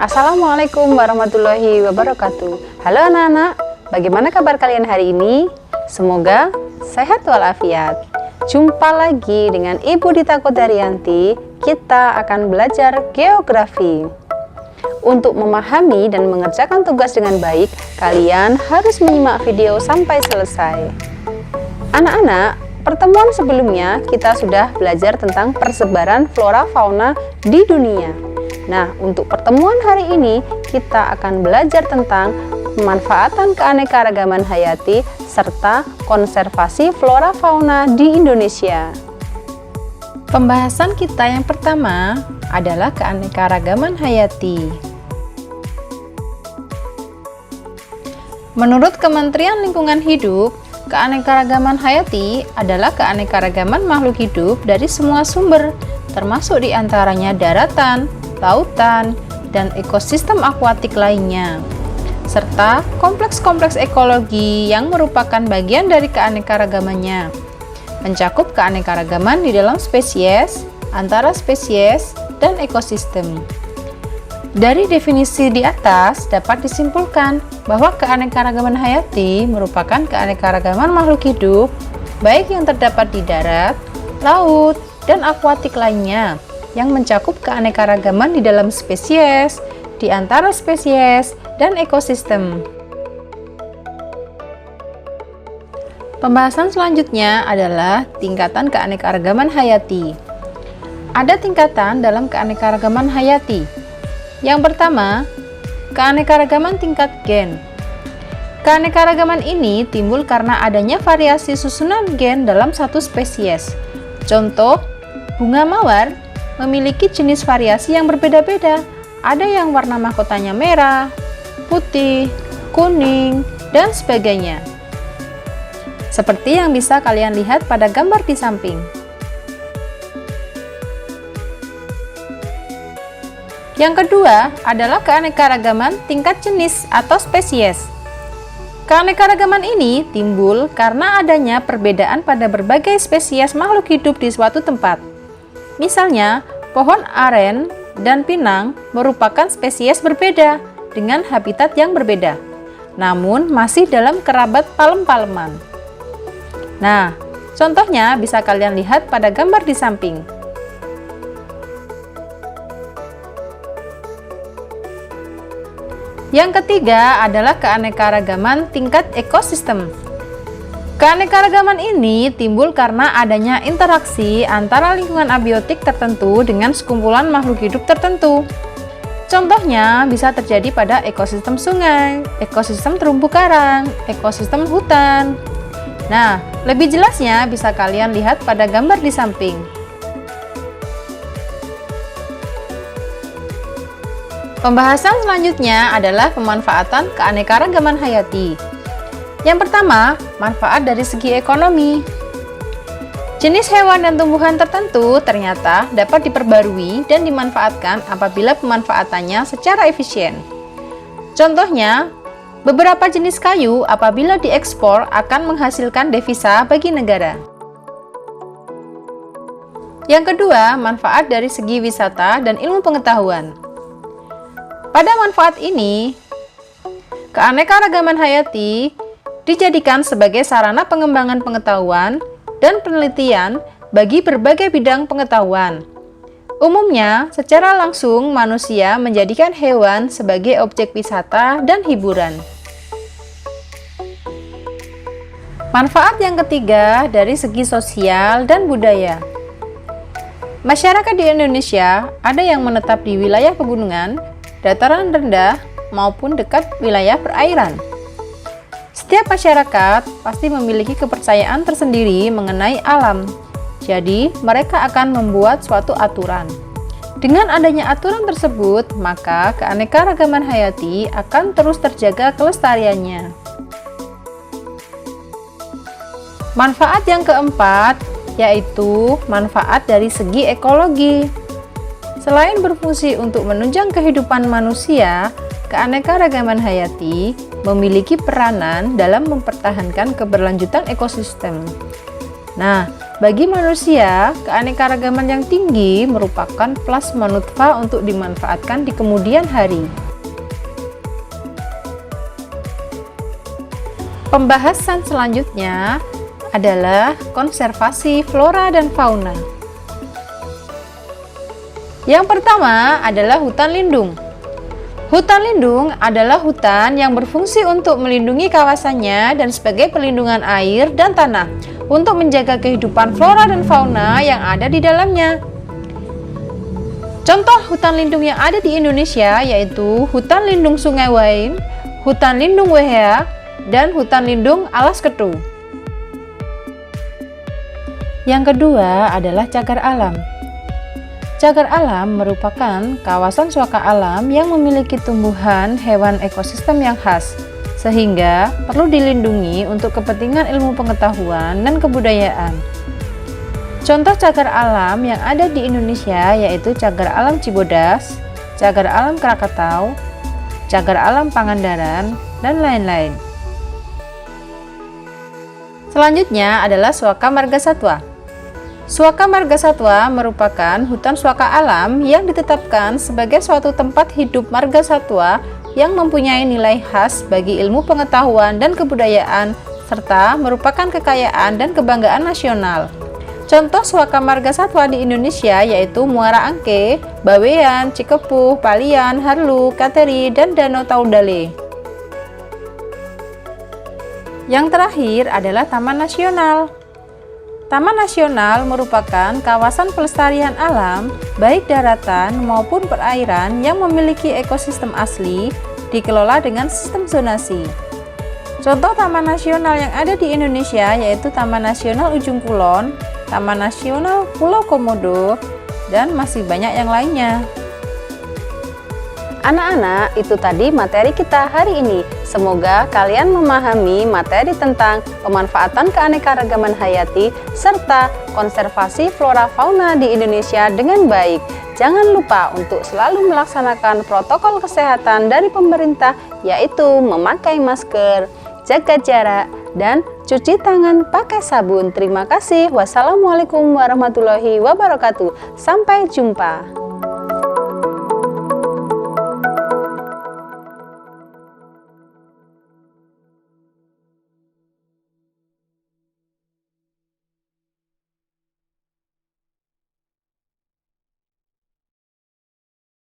Assalamualaikum warahmatullahi wabarakatuh. Halo anak-anak, bagaimana kabar kalian hari ini? Semoga sehat walafiat. Jumpa lagi dengan Ibu Dita Kodarianti. Kita akan belajar geografi. Untuk memahami dan mengerjakan tugas dengan baik, kalian harus menyimak video sampai selesai. Anak-anak, pertemuan sebelumnya kita sudah belajar tentang persebaran flora fauna di dunia. Nah, untuk pertemuan hari ini kita akan belajar tentang pemanfaatan keanekaragaman hayati serta konservasi flora fauna di Indonesia. Pembahasan kita yang pertama adalah keanekaragaman hayati. Menurut Kementerian Lingkungan Hidup, keanekaragaman hayati adalah keanekaragaman makhluk hidup dari semua sumber, termasuk diantaranya daratan, lautan, dan ekosistem akuatik lainnya, serta kompleks-kompleks ekologi yang merupakan bagian dari keanekaragamannya, mencakup keanekaragaman di dalam spesies, antara spesies, dan ekosistem. Dari definisi di atas dapat disimpulkan bahwa keanekaragaman hayati merupakan keanekaragaman makhluk hidup, baik yang terdapat di darat, laut, dan akuatik lainnya, yang mencakup keanekaragaman di dalam spesies, di antara spesies, dan ekosistem. Pembahasan selanjutnya adalah tingkatan keanekaragaman hayati. Ada tingkatan dalam keanekaragaman hayati. Yang pertama, keanekaragaman tingkat gen. Keanekaragaman ini timbul karena adanya variasi susunan gen dalam satu spesies. Contoh, bunga mawar memiliki jenis variasi yang berbeda-beda. Ada yang warna mahkotanya merah, putih, kuning, dan sebagainya. Seperti yang bisa kalian lihat pada gambar di samping. Yang kedua adalah keanekaragaman tingkat jenis atau spesies. Keanekaragaman ini timbul karena adanya perbedaan pada berbagai spesies makhluk hidup di suatu tempat. Misalnya, pohon aren dan pinang merupakan spesies berbeda dengan habitat yang berbeda, namun masih dalam kerabat palem-paleman. Nah, contohnya bisa kalian lihat pada gambar di samping. Yang ketiga adalah keanekaragaman tingkat ekosistem. Keanekaragaman ini timbul karena adanya interaksi antara lingkungan abiotik tertentu dengan sekumpulan makhluk hidup tertentu. Contohnya bisa terjadi pada ekosistem sungai, ekosistem terumbu karang, ekosistem hutan. Nah, lebih jelasnya bisa kalian lihat pada gambar di samping. Pembahasan selanjutnya adalah pemanfaatan keanekaragaman hayati. Yang pertama, manfaat dari segi ekonomi. Jenis hewan dan tumbuhan tertentu ternyata dapat diperbarui dan dimanfaatkan apabila pemanfaatannya secara efisien. Contohnya, beberapa jenis kayu apabila diekspor akan menghasilkan devisa bagi negara. Yang kedua, manfaat dari segi wisata dan ilmu pengetahuan. Pada manfaat ini, keanekaragaman hayati dijadikan sebagai sarana pengembangan pengetahuan dan penelitian bagi berbagai bidang pengetahuan. Umumnya, secara langsung manusia menjadikan hewan sebagai objek wisata dan hiburan. Manfaat yang ketiga dari segi sosial dan budaya. Masyarakat di Indonesia ada yang menetap di wilayah pegunungan, dataran rendah, maupun dekat wilayah perairan. Setiap masyarakat pasti memiliki kepercayaan tersendiri mengenai alam, jadi mereka akan membuat suatu aturan. Dengan adanya aturan tersebut, maka keanekaragaman hayati akan terus terjaga kelestariannya. Manfaat yang keempat yaitu manfaat dari segi ekologi. Selain berfungsi untuk menunjang kehidupan manusia, keanekaragaman hayati memiliki peranan dalam mempertahankan keberlanjutan ekosistem. Nah, Bagi manusia, keanekaragaman yang tinggi merupakan plasma nutfah untuk dimanfaatkan di kemudian hari. Pembahasan selanjutnya adalah konservasi flora dan fauna. Yang pertama adalah hutan lindung. Hutan lindung adalah hutan yang berfungsi untuk melindungi kawasannya dan sebagai pelindungan air dan tanah untuk menjaga kehidupan flora dan fauna yang ada di dalamnya. Contoh hutan lindung yang ada di Indonesia yaitu Hutan Lindung Sungai Wain, Hutan Lindung Wehea, dan Hutan Lindung Alas Ketu. Yang kedua adalah cagar alam. Cagar alam merupakan kawasan suaka alam yang memiliki tumbuhan hewan ekosistem yang khas, sehingga perlu dilindungi untuk kepentingan ilmu pengetahuan dan kebudayaan. Contoh cagar alam yang ada di Indonesia yaitu cagar alam Cibodas, cagar alam Krakatau, cagar alam Pangandaran, dan lain-lain. Selanjutnya adalah Suaka Margasatwa. Suaka Margasatwa merupakan hutan suaka alam yang ditetapkan sebagai suatu tempat hidup margasatwa yang mempunyai nilai khas bagi ilmu pengetahuan dan kebudayaan serta merupakan kekayaan dan kebanggaan nasional. Contoh suaka margasatwa di Indonesia yaitu Muara Angke, Bawean, Cikepuh, Palian, Harlu, Kateri, dan Danau Taundale. Yang terakhir adalah Taman Nasional. Taman Nasional merupakan kawasan pelestarian alam, baik daratan maupun perairan yang memiliki ekosistem asli, dikelola dengan sistem zonasi. Contoh taman nasional yang ada di Indonesia yaitu Taman Nasional Ujung Kulon, Taman Nasional Pulau Komodo, dan masih banyak yang lainnya. Anak-anak, itu tadi materi kita hari ini. Semoga kalian memahami materi tentang pemanfaatan keanekaragaman hayati serta konservasi flora fauna di Indonesia dengan baik. Jangan lupa untuk selalu melaksanakan protokol kesehatan dari pemerintah, yaitu memakai masker, jaga jarak, dan cuci tangan pakai sabun. Terima kasih. Wassalamualaikum warahmatullahi wabarakatuh. Sampai jumpa.